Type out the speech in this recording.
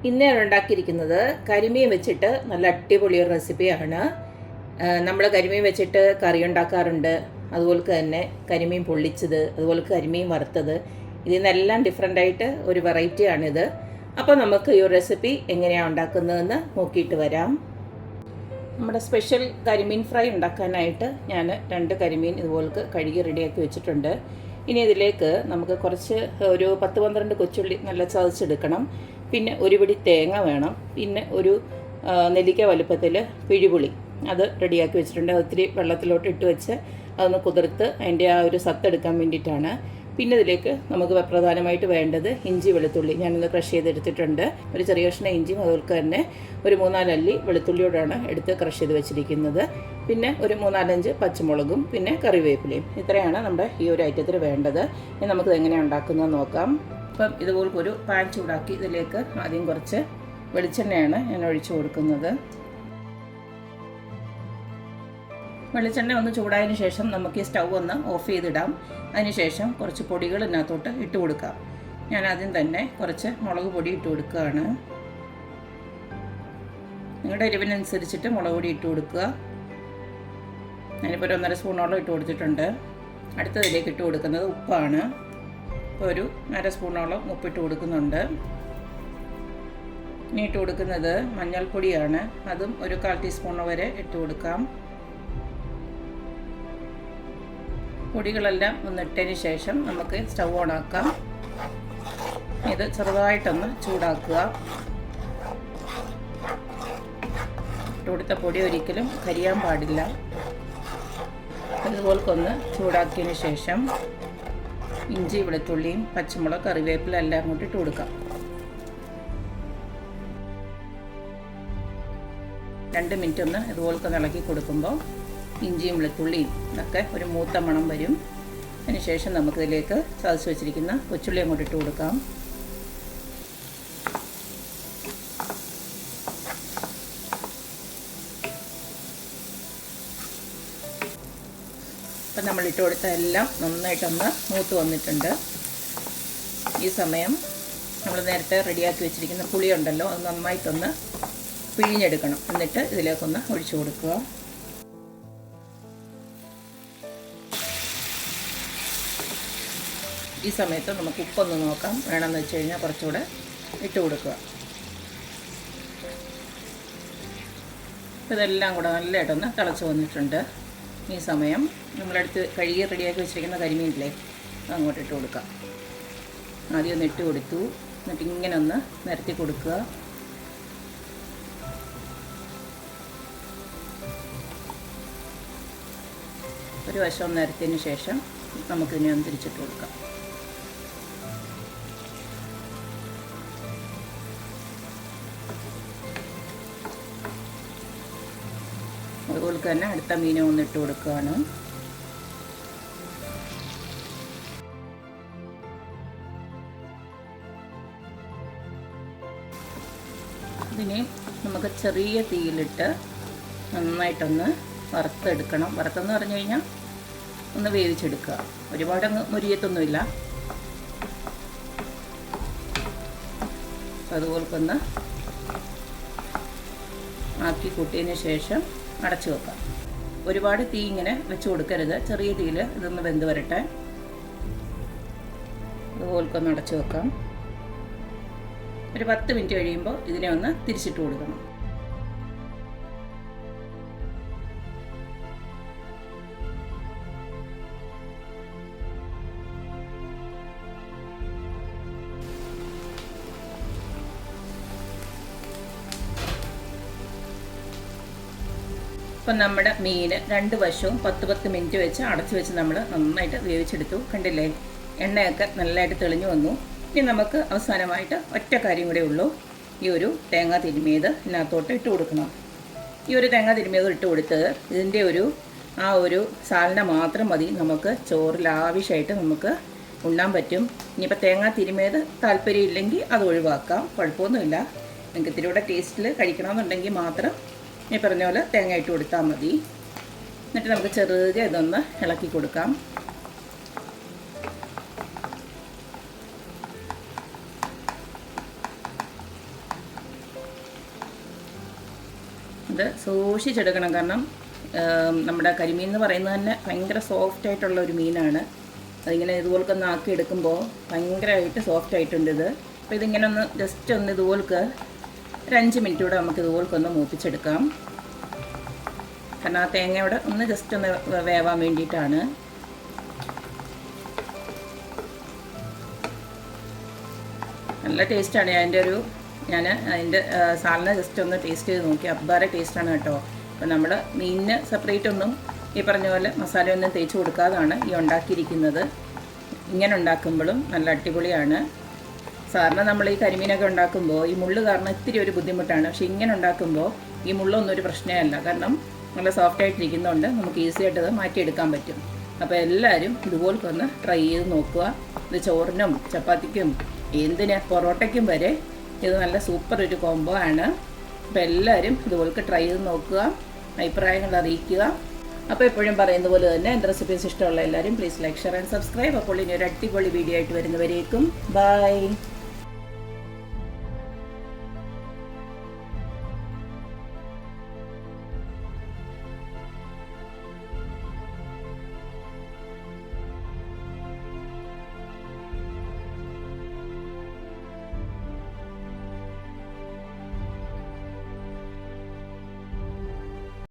ഇന്ന് ഞാൻ ഉണ്ടാക്കിയിരിക്കുന്നത് കരിമീൻ വെച്ചിട്ട് നല്ല അടിപൊളി ഒരു റെസിപ്പിയാണ്. നമ്മൾ കരിമീൻ വെച്ചിട്ട് കറി ഉണ്ടാക്കാറുണ്ട്, അതുപോലെ തന്നെ കരിമീൻ പൊള്ളിച്ചത്, അതുപോലെ കരിമീൻ വറുത്തത്. ഇതിൽ നിന്നെല്ലാം ഡിഫറെൻ്റായിട്ട് ഒരു വെറൈറ്റിയാണിത്. അപ്പോൾ നമുക്ക് ഈ ഒരു റെസിപ്പി എങ്ങനെയാണ് ഉണ്ടാക്കുന്നതെന്ന് നോക്കിയിട്ട് വരാം. നമ്മുടെ സ്പെഷ്യൽ കരിമീൻ ഫ്രൈ ഉണ്ടാക്കാനായിട്ട് ഞാൻ 2 കരിമീൻ ഇതുപോലെ കഴുകി റെഡിയാക്കി വെച്ചിട്ടുണ്ട്. ഇനി ഇതിലേക്ക് നമുക്ക് കുറച്ച് ഒരു 10-12 കൊച്ചുള്ളി നല്ല ചതച്ചെടുക്കണം. പിന്നെ ഒരു പിടി തേങ്ങ വേണം. പിന്നെ ഒരു നെല്ലിക്ക വലുപ്പത്തിൽ പിഴിപുളി അത് റെഡിയാക്കി വെച്ചിട്ടുണ്ട്. ഒത്തിരി വെള്ളത്തിലോട്ട് ഇട്ട് വെച്ച് അതൊന്ന് കുതിർത്ത് അതിൻ്റെ ആ ഒരു സത്തെടുക്കാൻ വേണ്ടിയിട്ടാണ്. പിന്നെ ഇതിലേക്ക് നമുക്ക് പ്രധാനമായിട്ട് വേണ്ടത് ഇഞ്ചി വെളുത്തുള്ളി. ഞാനിന്ന് ക്രഷ് ചെയ്തെടുത്തിട്ടുണ്ട്. ഒരു ചെറിയ കഷ്ണം ഇഞ്ചിയും അതുപോലെ തന്നെ ഒരു 3-4 അല്ലി വെളുത്തുള്ളിയോടാണ് എടുത്ത് ക്രഷ് ചെയ്ത് വെച്ചിരിക്കുന്നത്. പിന്നെ ഒരു 3-4-5 പച്ചമുളകും പിന്നെ കറിവേപ്പിലയും. ഇത്രയാണ് നമ്മുടെ ഈ ഒരു ഐറ്റത്തിന് വേണ്ടത്. ഇനി നമുക്കിത് എങ്ങനെയാണ് ഉണ്ടാക്കുന്നത് നോക്കാം. അപ്പം ഇതുപോലെ ഒരു പാൻ ചൂടാക്കി ഇതിലേക്ക് ആദ്യം കുറച്ച് വെളിച്ചെണ്ണയാണ് ഞാൻ ഒഴിച്ചു കൊടുക്കുന്നത്. വെളിച്ചെണ്ണ ഒന്ന് ചൂടായതിന് ശേഷം നമുക്ക് ഈ സ്റ്റൗ ഒന്ന് ഓഫ് ചെയ്തിടാം. അതിനുശേഷം കുറച്ച് പൊടികൾ ഇതിനകത്തോട്ട് ഇട്ട് കൊടുക്കാം. ഞാൻ ആദ്യം തന്നെ കുറച്ച് മുളക് പൊടി ഇട്ട് കൊടുക്കുകയാണ്. നിങ്ങളുടെ എരിവിനനുസരിച്ചിട്ട് മുളക് പൊടി ഇട്ട് കൊടുക്കുക. ഞാനിപ്പോൾ ഒരു 1.5 സ്പൂണോളം ഇട്ട് കൊടുത്തിട്ടുണ്ട്. അടുത്തതിലേക്ക് ഇട്ട് കൊടുക്കുന്നത് ഉപ്പാണ്. ഇപ്പോൾ ഒരു 1/2 സ്പൂണോളം ഉപ്പിട്ട് കൊടുക്കുന്നുണ്ട്. ഇനി ഇട്ട് കൊടുക്കുന്നത് മഞ്ഞൾപ്പൊടിയാണ്. അതും ഒരു 1/4 ടീസ്പൂൺ വരെ ഇട്ട് കൊടുക്കാം. പൊടികളെല്ലാം ഒന്ന് ഇട്ടതിന് ശേഷം നമുക്ക് സ്റ്റൗ ഓണാക്കാം. ഇത് ചെറുതായിട്ടൊന്ന് ചൂടാക്കുക. ഇട്ട് കൊടുത്ത പൊടി ഒരിക്കലും കരിയാൻ പാടില്ല. ഇതുപോലൊന്ന് ചൂടാക്കിയതിന് ശേഷം ഇഞ്ചി വെളുത്തുള്ളിയും പച്ചമുളക് കറിവേപ്പില എല്ലാം അങ്ങോട്ട് ഇട്ട് കൊടുക്കാം. 2 മിനിറ്റ് ഒന്ന് ഇതുപോലൊക്കെ ഇളക്കി കൊടുക്കുമ്പോൾ ഇഞ്ചിയും വെളുത്തുള്ളിയും ഒക്കെ ഒരു മൂത്ത മണം വരും. അതിനുശേഷം നമുക്കിതിലേക്ക് ചതച്ച് വെച്ചിരിക്കുന്ന കൊച്ചുള്ളി അങ്ങോട്ട് ഇട്ട് കൊടുക്കാം. അപ്പം നമ്മൾ ഇട്ട് കൊടുത്ത എല്ലാം നന്നായിട്ടൊന്ന് മൂത്ത് വന്നിട്ടുണ്ട്. ഈ സമയം നമ്മൾ നേരത്തെ റെഡിയാക്കി വെച്ചിരിക്കുന്ന പുളി ഉണ്ടല്ലോ, അത് നന്നായിട്ടൊന്ന് പിഴിഞ്ഞെടുക്കണം. എന്നിട്ട് ഇതിലേക്കൊന്ന് ഒഴിച്ചു കൊടുക്കുക. ഈ സമയത്ത് നമുക്ക് ഉപ്പൊന്ന് നോക്കാം. വേണമെന്ന് വെച്ച് കഴിഞ്ഞാൽ കുറച്ചുകൂടെ ഇട്ട് കൊടുക്കുക. ഇതെല്ലാം കൂടെ നല്ലതായിട്ടൊന്ന് തിളച്ച് വന്നിട്ടുണ്ട്. ഈ സമയം നമ്മളെടുത്ത് കഴുകി റെഡിയാക്കി വെച്ചിരിക്കുന്ന കരിമീനില്ലേ അങ്ങോട്ട് ഇട്ട് കൊടുക്കാം. ആദ്യം ഒന്ന് ഇട്ട് കൊടുത്തു. എന്നിട്ട് ഇങ്ങനെ ഒന്ന് നിരത്തി കൊടുക്കുക. ഒരു വശം ഒന്ന് നിരത്തിയതിന് ശേഷം നമുക്കിതിനെ ഒന്ന് തിരിച്ചിട്ട് കൊടുക്കാം. അതുപോലെ തന്നെ അടുത്ത മീനെ ഒന്ന് ഇട്ട് കൊടുക്കുകയാണ്. ഇതിനെ നമുക്ക് ചെറിയ തീയിലിട്ട് നന്നായിട്ടൊന്ന് വറുത്തെടുക്കണം. വറുത്തെന്ന് പറഞ്ഞു കഴിഞ്ഞാൽ ഒന്ന് വേവിച്ചെടുക്കുക. ഒരുപാട് അങ്ങ് മുരിയത്തൊന്നുമില്ല. അതുപോലൊന്ന് ആക്കി കൂട്ടിയതിന് ശേഷം അടച്ചു വെക്കാം. ഒരുപാട് തീ ഇങ്ങനെ വെച്ച് കൊടുക്കരുത്. ചെറിയ തീയിൽ ഇതൊന്ന് വെന്ത് വരട്ടെ. അതുപോലൊന്ന് അടച്ചു വെക്കാം. ഒരു 10 മിനിറ്റ് കഴിയുമ്പോൾ ഇതിനെ ഒന്ന് തിരിച്ചിട്ട് കൊടുക്കണം. അപ്പം നമ്മുടെ മീൻ 2 വശവും 10 മിനിറ്റ് വെച്ച് അടച്ചു വെച്ച് നമ്മൾ നന്നായിട്ട് വേവിച്ചെടുത്തു. കണ്ടില്ലേ, എണ്ണയൊക്കെ നല്ലതായിട്ട് തെളിഞ്ഞു വന്നു. ഇനി നമുക്ക് അവസാനമായിട്ട് ഒറ്റ കാര്യം കൂടെ ഉള്ളൂ. ഈ ഒരു തേങ്ങ തിരുമിയത് ഇതിനകത്തോട്ട് ഇട്ട് കൊടുക്കണം. ഈ ഒരു തേങ്ങ തിരുമിയത് ഇട്ട് കൊടുത്തത് ഇതിൻ്റെ ആ ഒരു സാലന മാത്രം മതി നമുക്ക് ചോറിൽ ആവശ്യമായിട്ട് നമുക്ക് ഉണ്ണാൻ പറ്റും. ഇനിയിപ്പോൾ തേങ്ങ തിരുമിയത് താല്പര്യമില്ലെങ്കിൽ അത് ഒഴിവാക്കാം, കുഴപ്പമൊന്നുമില്ല. നിങ്ങൾക്ക് ഇത്തിരി കൂടെ ടേസ്റ്റിൽ കഴിക്കണമെന്നുണ്ടെങ്കിൽ മാത്രം ഈ പറഞ്ഞ പോലെ തേങ്ങ ഇട്ട് കൊടുത്താൽ മതി. എന്നിട്ട് നമുക്ക് ചെറുതെ ഇതൊന്ന് ഇളക്കി കൊടുക്കാം. ഇത് സൂക്ഷിച്ചെടുക്കണം, കാരണം നമ്മുടെ കരിമീൻ എന്ന് പറയുന്നത് തന്നെ ഭയങ്കര സോഫ്റ്റായിട്ടുള്ള ഒരു മീനാണ്. അതിങ്ങനെ ഇതുപോലൊക്കെ ഒന്ന് ആക്കി എടുക്കുമ്പോൾ ഭയങ്കരമായിട്ട് സോഫ്റ്റ് ആയിട്ടുണ്ട് ഇത്. അപ്പോൾ ഇതിങ്ങനെ ഒന്ന് ജസ്റ്റ് ഒന്ന് ഇതുപോലൊക്കെ ഒരു 5 മിനിറ്റ് കൂടെ നമുക്ക് ഇതുപോലൊക്കെ ഒന്ന് മൂപ്പിച്ചെടുക്കാം. കാരണം ആ തേങ്ങയോടെ ഒന്ന് ജസ്റ്റ് ഒന്ന് വേവാൻ വേണ്ടിയിട്ടാണ്. നല്ല ടേസ്റ്റാണ്. ഞാൻ അതിൻ്റെ സാലിനെ ജസ്റ്റ് ഒന്ന് ടേസ്റ്റ് ചെയ്ത് നോക്കി. അബ്ബാരെ ടേസ്റ്റാണ് കേട്ടോ. അപ്പോൾ നമ്മൾ മീനിന് സെപ്പറേറ്റ് ഒന്നും ഈ പറഞ്ഞ പോലെ മസാലയൊന്നും തേച്ച് കൊടുക്കാതാണ് ഈ ഉണ്ടാക്കിയിരിക്കുന്നത്. ഇങ്ങനെ ഉണ്ടാക്കുമ്പോഴും നല്ല അടിപൊളിയാണ്. സാറിന് നമ്മൾ ഈ കരിമീനൊക്കെ ഉണ്ടാക്കുമ്പോൾ ഈ മുള്ള് കാരണം ഇത്തിരി ഒരു ബുദ്ധിമുട്ടാണ്. പക്ഷേ ഇങ്ങനെ ഉണ്ടാക്കുമ്പോൾ ഈ മുള്ളൊന്നും ഒരു പ്രശ്നമല്ല. കാരണം നല്ല സോഫ്റ്റായിട്ടിരിക്കുന്നതുകൊണ്ട് നമുക്ക് ഈസി ആയിട്ട് അത് മാറ്റിയെടുക്കാൻ പറ്റും. അപ്പോൾ എല്ലാവരും ഇതുപോലൊക്കെ ഒന്ന് ട്രൈ ചെയ്ത് നോക്കുക. ഇത് ചോറിനും ചപ്പാത്തിക്കും എന്തിന് പൊറോട്ടയ്ക്കും വരെ ഇത് നല്ല സൂപ്പർ ഒരു കോംബോ ആണ്. അപ്പോൾ എല്ലാവരും ഇതുപോലൊക്കെ ട്രൈ ചെയ്ത് നോക്കുക, അഭിപ്രായങ്ങൾ അറിയിക്കുക. അപ്പോൾ എപ്പോഴും പറയുന്ന പോലെ തന്നെ എൻ്റെ റെസിപ്പീസ് ഇഷ്ടമുള്ള എല്ലാവരും please like, share and subscribe. അപ്പോൾ ഇനി ഒരു അടിപൊളി വീഡിയോ ആയിട്ട് വരുന്നവരേക്കും ബൈ.